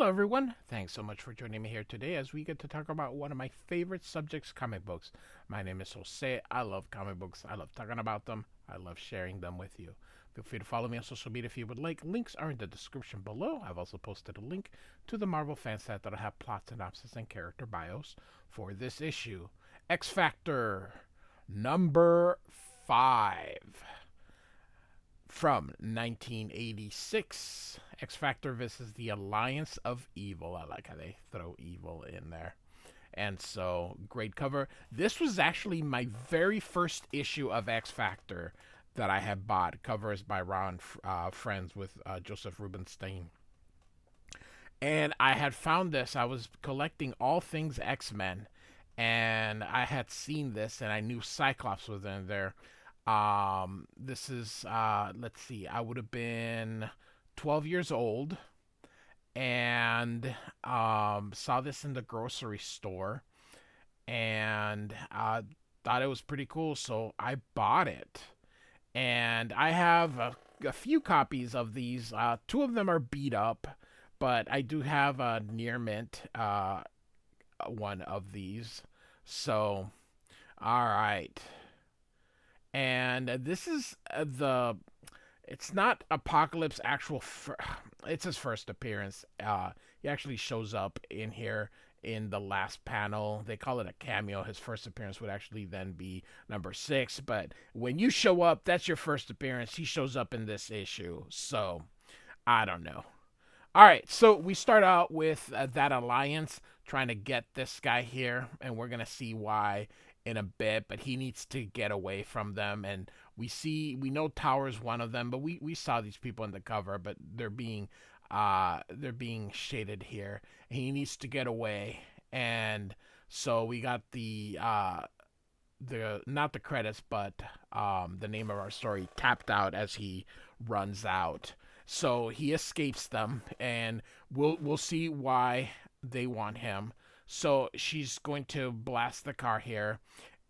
Hello, everyone. Thanks so much for joining me here today as we get to talk about one of my favorite subjects, comic books. My name is Jose. I love comic books. I love talking about them. I love sharing them with you. Feel free to follow me on social media if you would like. Links are in the description below. I've also posted a link to the Marvel fan site that'll have plot synopsis and character bios for this issue. X Factor number 5 from 1986. X Factor versus the Alliance of Evil. I like how they throw evil in there. And so, great cover. This was actually my very first issue of X Factor that I have bought. Cover is by Ron Friends with Josef Rubinstein. And I had found this. I was collecting all things X-Men. And I had seen this, and I knew Cyclops was in there. This is, let's see, I would have been 12 years old and saw this in the grocery store and thought it was pretty cool, so I bought it. And I have a few copies of these. Two of them are beat up, but I do have a near mint one of these. So, all right. And this is it's not Apocalypse it's his first appearance. He actually shows up in here in the last panel. They call it a cameo. His first appearance would actually then be number 6. But when you show up, that's your first appearance. He shows up in this issue. So, I don't know. All right, so we start out with that alliance trying to get this guy here, and we're going to see why in a bit, but he needs to get away from them. And we know Tower's one of them, but we saw these people in the cover, but they're being shaded here. He needs to get away. And so we got the not the credits, but the name of our story tapped out as he runs out. So he escapes them, and we'll see why they want him. So she's going to blast the car here,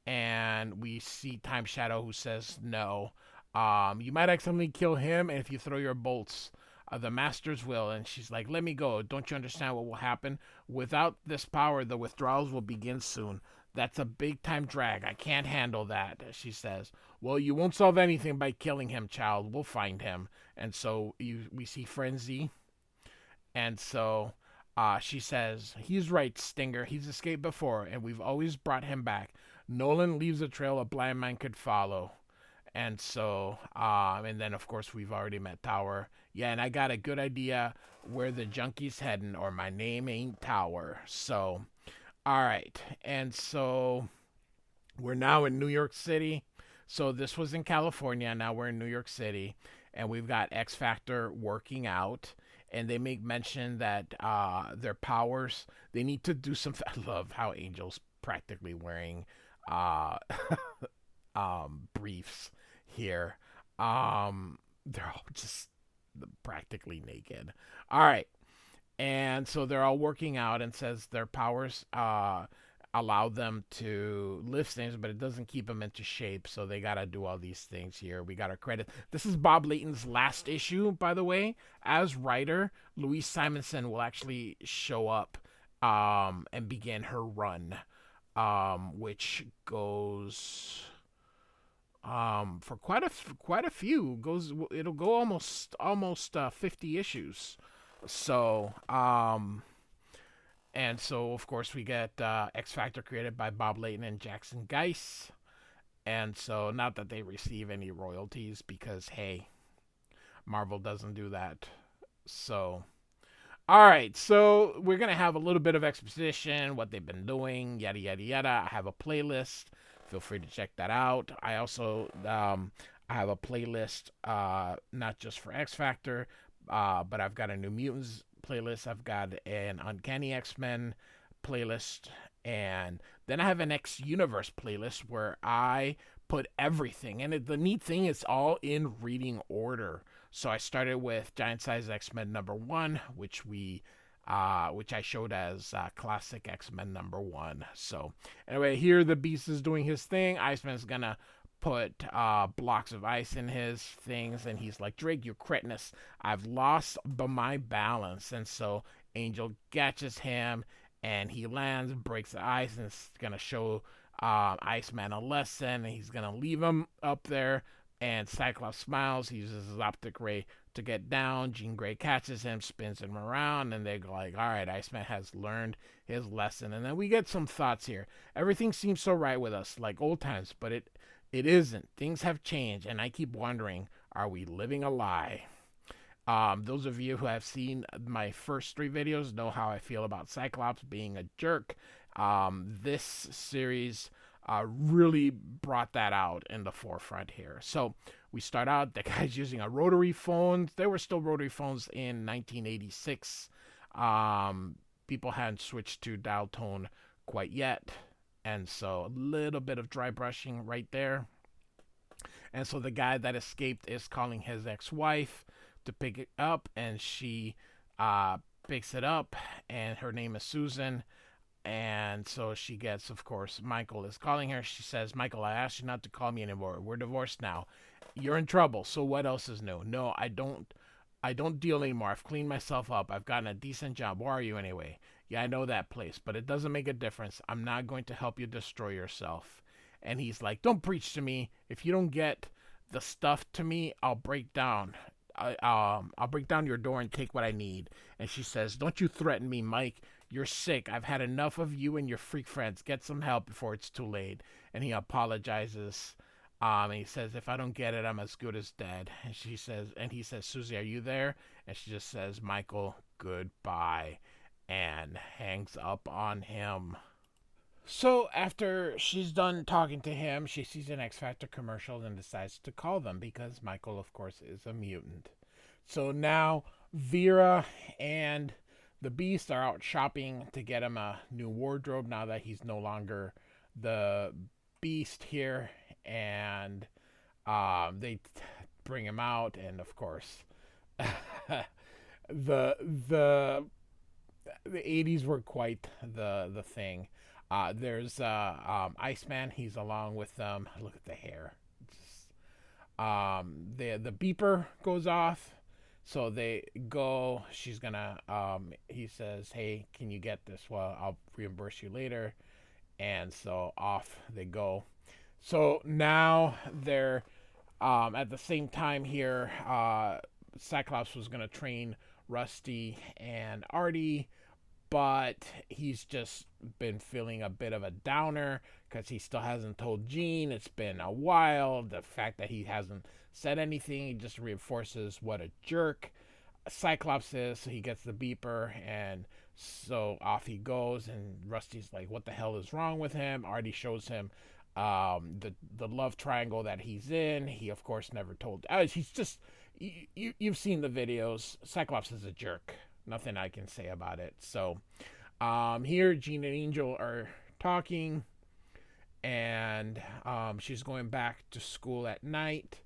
and we see Time Shadow, who says no. You might accidentally kill him, and if you throw your bolts, the Masters will. And she's like, let me go. Don't you understand what will happen? Without this power, the withdrawals will begin soon. That's a big time drag. I can't handle that, she says. Well, you won't solve anything by killing him, child. We'll find him. And so we see Frenzy. And so she says, he's right, Stinger. He's escaped before, and we've always brought him back. Nolan leaves a trail a blind man could follow. And so, and then, of course, we've already met Tower. Yeah, and I got a good idea where the junkie's heading, or my name ain't Tower. So, all right. And so, we're now in New York City. So, this was in California. Now we're in New York City. And we've got X Factor working out. And they make mention that their powers, they need to do some. I love how Angel's practically wearing briefs here. They're all just practically naked. All right. And so they're all working out, and says their powers allow them to lift things, but it doesn't keep them into shape. So they got to do all these things here. We got our credit. This is Bob Layton's last issue, by the way. As writer, Louise Simonson will actually show up and begin her run, which goes for quite a few. It'll go almost 50 issues. So and so, of course, we get X Factor created by Bob Layton and Jackson Guice. And so, not that they receive any royalties, because, hey, Marvel doesn't do that. So, all right. So, we're going to have a little bit of exposition, what they've been doing, yada, yada, yada. I have a playlist. Feel free to check that out. I also I have a playlist, not just for X Factor, but I've got a New Mutants playlist. I've got an Uncanny X-Men playlist, and then I have an X Universe playlist where I put everything. And the neat thing is all in reading order. So I started with Giant Size X-Men number 1, which I showed as classic X-Men number 1. So anyway, here the Beast is doing his thing. Iceman's gonna put blocks of ice in his things, and he's like, Drake, you cretinous, I've lost my balance. And so Angel catches him, and he lands, breaks the ice, and is gonna show Iceman a lesson. And he's gonna leave him up there. And Cyclops smiles. He uses his optic ray to get down. Jean Grey catches him, spins him around, and they're like, all right, Iceman has learned his lesson. And then we get some thoughts here. Everything seems so right with us, like old times, but it isn't. Things have changed, and I keep wondering, are we living a lie? Those of you who have seen my first 3 videos know how I feel about Cyclops being a jerk. This series really brought that out in the forefront here. So we start out, the guy's using a rotary phone. There were still rotary phones in 1986. People hadn't switched to dial tone quite yet. And so a little bit of dry brushing right there. And so the guy that escaped is calling his ex-wife to pick it up, and she picks it up, and her name is Susan. And so she gets, of course, Michael is calling her. She says, Michael, I asked you not to call me anymore. We're divorced now. You're in trouble. So what else is new? No, I don't deal anymore. I've cleaned myself up. I've gotten a decent job. Where are you anyway? Yeah, I know that place, but it doesn't make a difference. I'm not going to help you destroy yourself. And he's like, don't preach to me. If you don't get the stuff to me, I'll break down. I'll break down your door and take what I need. And she says, don't you threaten me, Mike. You're sick. I've had enough of you and your freak friends. Get some help before it's too late. And he apologizes. And he says, if I don't get it, I'm as good as dead. And he says, Susie, are you there? And she just says, Michael, goodbye. And hangs up on him. So after she's done talking to him, she sees an X Factor commercial and decides to call them because Michael, of course, is a mutant. So now Vera and the Beast are out shopping to get him a new wardrobe now that he's no longer the Beast here, and they bring him out, and of course, the the the 80s were quite the thing. There's Iceman. He's along with them. Look at the hair. The beeper goes off, so they go. She's gonna. He says, "Hey, can you get this? Well, I'll reimburse you later." And so off they go. So now they're at the same time here. Cyclops was gonna train Rusty and Artie, but he's just been feeling a bit of a downer because he still hasn't told Jean. It's been a while. The fact that he hasn't said anything just reinforces what a jerk Cyclops is. So he gets the beeper, and so off he goes. And Rusty's like, "What the hell is wrong with him?" Artie shows him the love triangle that he's in. He of course never told. He's just you've seen the videos. Cyclops is a jerk. Nothing I can say about it. So here Jean and Angel are talking, and she's going back to school at night,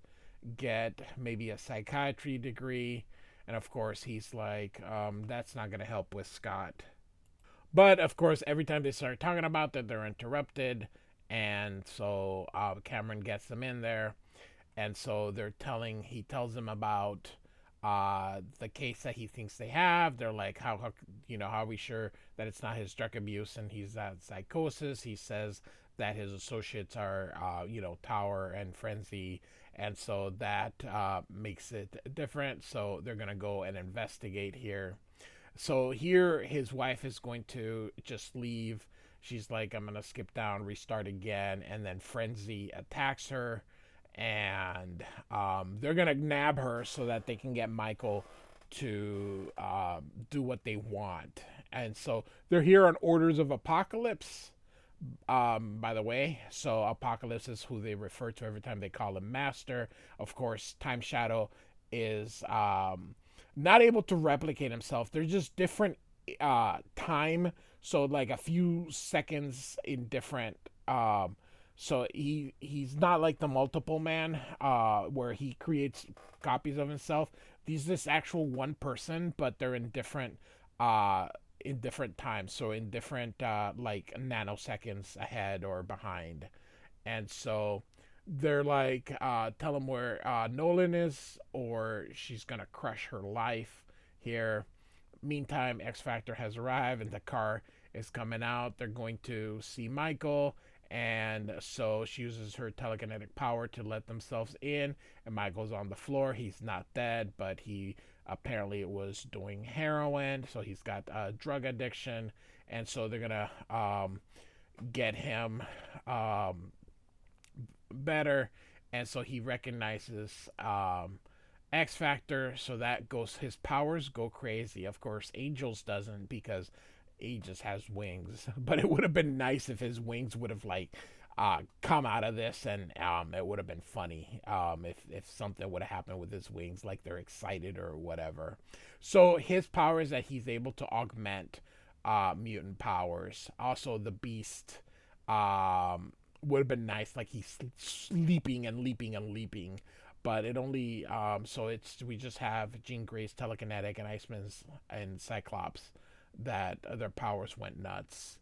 get maybe a psychiatry degree. And of course he's like, that's not going to help with Scott. But of course, every time they start talking about that, they're interrupted. And so Cameron gets them in there. And so he tells them about the case that he thinks they have. They're like, how are we sure that it's not his drug abuse and he's at psychosis? He says that his associates are, Tower and Frenzy, and so that makes it different. So they're gonna go and investigate here. So here, his wife is going to just leave. She's like, I'm gonna skip down, restart again, and then Frenzy attacks her, and they're gonna nab her so that they can get Michael to do what they want. And so they're here on orders of Apocalypse, by the way. So Apocalypse is who they refer to every time they call him Master. Of course, Time Shadow is not able to replicate himself. They're just different time, so like a few seconds in different so he's not like the multiple man where he creates copies of himself. He's this actual one person, but they're in different times, so in different like nanoseconds ahead or behind. And so they're like, tell him where Nolan is, or she's gonna crush her life here. Meantime, X Factor has arrived and the car is coming out. They're going to see Michael, and so she uses her telekinetic power to let themselves in. And Michael's on the floor. He's not dead, but he apparently was doing heroin, so he's got drug addiction, and so they're gonna get him um, better. And so he recognizes X Factor, so that goes, his powers go crazy. Of course, Angel's doesn't because he just has wings. But it would have been nice if his wings would have like come out of this, and it would have been funny if something would have happened with his wings, like they're excited or whatever. So his power is that he's able to augment mutant powers. Also, the Beast would have been nice, like he's leaping and leaping and leaping, but it only so it's we just have Jean Grey's telekinetic and Iceman's and Cyclops that their powers went nuts.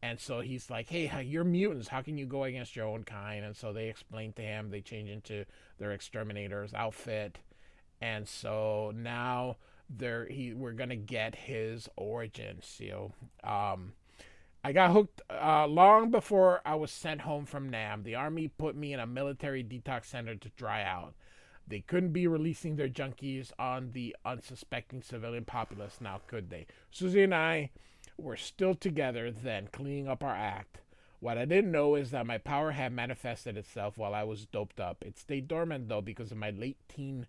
And so he's like, hey, you're mutants, how can you go against your own kind? And so they explain to him, they change into their exterminator's outfit, and so now we're gonna get his origins. I got hooked long before I was sent home from Nam. The army put me in a military detox center to dry out. They couldn't be releasing their junkies on the unsuspecting civilian populace now, could they? Susie and I were still together then, cleaning up our act. What I didn't know is that my power had manifested itself while I was doped up. It stayed dormant, though, because of my late teen,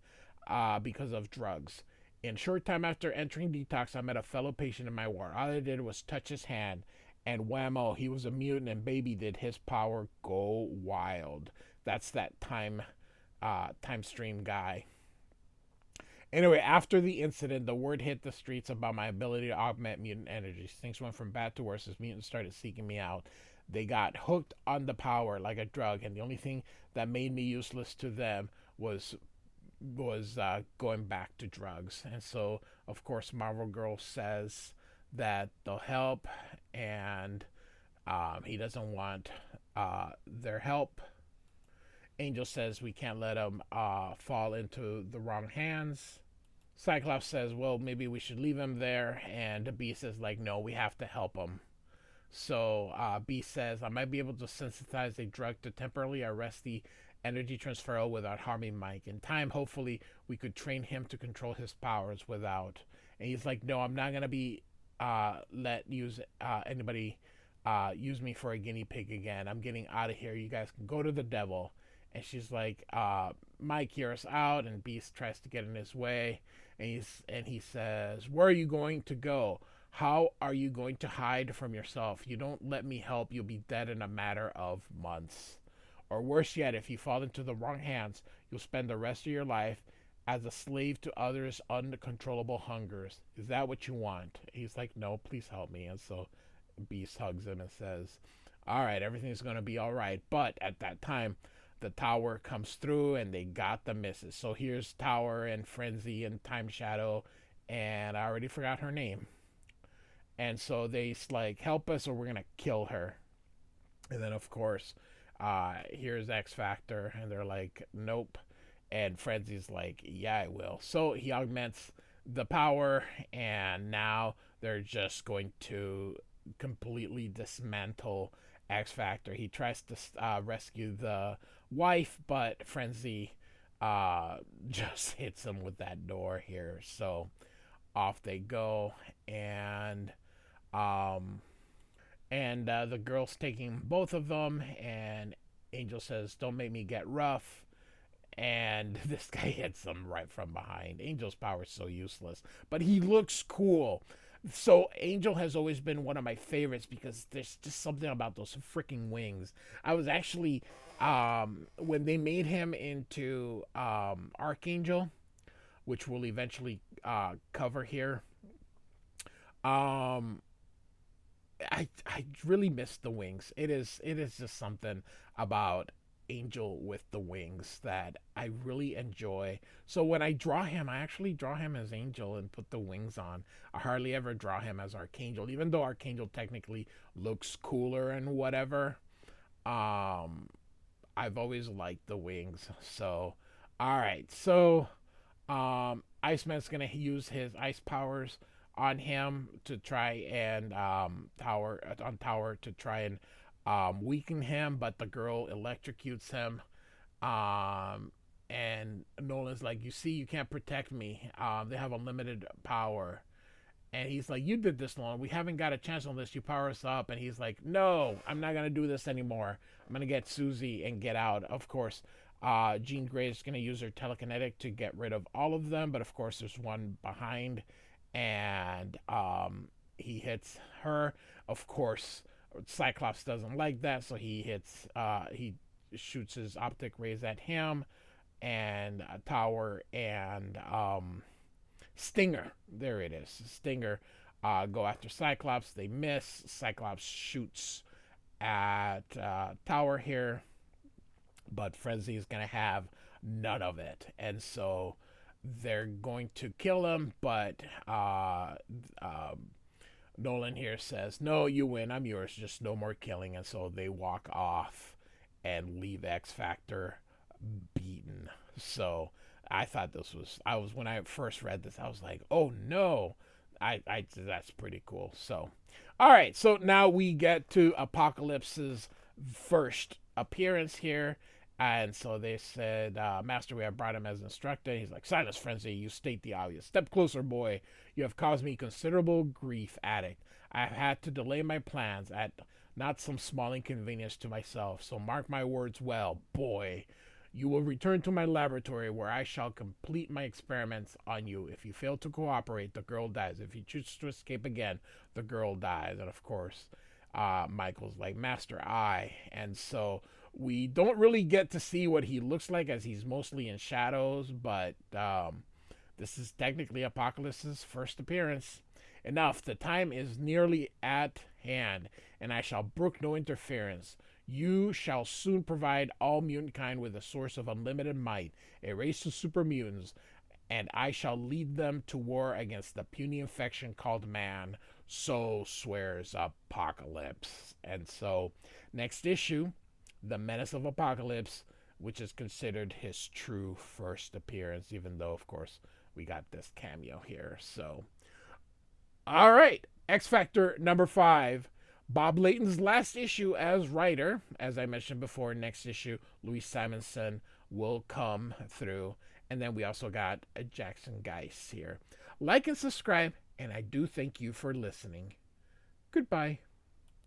because of drugs. In short time after entering detox, I met a fellow patient in my ward. All I did was touch his hand, and whammo, he was a mutant, and baby did his power go wild. That's that time stream guy. Anyway, after the incident, the word hit the streets about my ability to augment mutant energies. Things went from bad to worse as mutants started seeking me out. They got hooked on the power like a drug, and the only thing that made me useless to them was going back to drugs. And so, of course, Marvel Girl says that they'll help, and he doesn't want their help. Angel says we can't let him fall into the wrong hands. Cyclops says, well, maybe we should leave him there. And Beast says, like, no, we have to help him. So Beast says, I might be able to sensitize a drug to temporarily arrest the energy transfer without harming Mike. In time, hopefully, we could train him to control his powers without. And he's like, no, I'm not going to be anybody use me for a guinea pig again. I'm getting out of here. You guys can go to the devil. And she's like, Mike, hear us out. And Beast tries to get in his way. And he says, where are you going to go? How are you going to hide from yourself? You don't let me help, you'll be dead in a matter of months. Or worse yet, if you fall into the wrong hands, you'll spend the rest of your life as a slave to others' uncontrollable hungers. Is that what you want? He's like, no, please help me. And so Beast hugs him and says, all right, everything's going to be all right. But at that time, the tower comes through and they got the misses. So here's Tower and Frenzy and Time Shadow, and I already forgot her name. And so they like, help us or we're going to kill her. And then, of course, here's X Factor, and they're like, nope. And Frenzy's like, yeah, I will. So he augments the power, and now they're just going to completely dismantle X Factor. He tries to rescue the wife, but Frenzy just hits him with that door here. So off they go, and the girl's taking both of them, and Angel says, don't make me get rough. And this guy hits him right from behind. Angel's power is so useless, but he looks cool. So Angel has always been one of my favorites because there's just something about those freaking wings. I was actually, when they made him into Archangel, which we'll eventually cover here, I really miss the wings. It is just something about Angel with the wings that I really enjoy. So when I draw him, I actually draw him as Angel and put the wings on. I hardly ever draw him as Archangel, even though Archangel technically looks cooler and whatever. I've always liked the wings. So, all right. So, Iceman's gonna use his ice powers on him to try and Tower to try and weaken him, but the girl electrocutes him. Um, and Nolan's like, "You see, you can't protect me. They have unlimited power." And he's like, "You did this long. We haven't got a chance on this. You power us up." And he's like, "No, I'm not gonna do this anymore. I'm gonna get Susie and get out." Of course, Jean Grey is gonna use her telekinetic to get rid of all of them, but of course, there's one behind, and he hits her. Of course, Cyclops doesn't like that, so he shoots his optic rays at him, and Tower and Stinger. There it is. Stinger go after Cyclops. They miss. Cyclops shoots at Tower here, but Frenzy is going to have none of it. And so they're going to kill him, but Nolan here says, "No, you win. I'm yours. Just no more killing." And so they walk off and leave X Factor beaten. So I thought when I first read this, I was like, "Oh no." That's pretty cool. So, all right. So now we get to Apocalypse's first appearance here. And so they said, "Master, we have brought him as instructed." He's like, "Silence, Frenzy. You state the obvious. Step closer, boy. You have caused me considerable grief, addict. I have had to delay my plans at not some small inconvenience to myself. So mark my words well, boy. You will return to my laboratory where I shall complete my experiments on you. If you fail to cooperate, the girl dies. If you choose to escape again, the girl dies." And of course, Michael's like, "Master, I." And so we don't really get to see what he looks like, as he's mostly in shadows, but this is technically Apocalypse's first appearance. "Enough. The time is nearly at hand, and I shall brook no interference. You shall soon provide all mutant kind with a source of unlimited might, a race of super mutants, and I shall lead them to war against the puny infection called man. So swears Apocalypse." And so, next issue, The Menace of Apocalypse, which is considered his true first appearance, even though, of course, we got this cameo here. So, all right, X Factor number 5. Bob Layton's last issue as writer. As I mentioned before, next issue, Louise Simonson will come through. And then we also got a Jackson Guice here. Like and subscribe, and I do thank you for listening. Goodbye.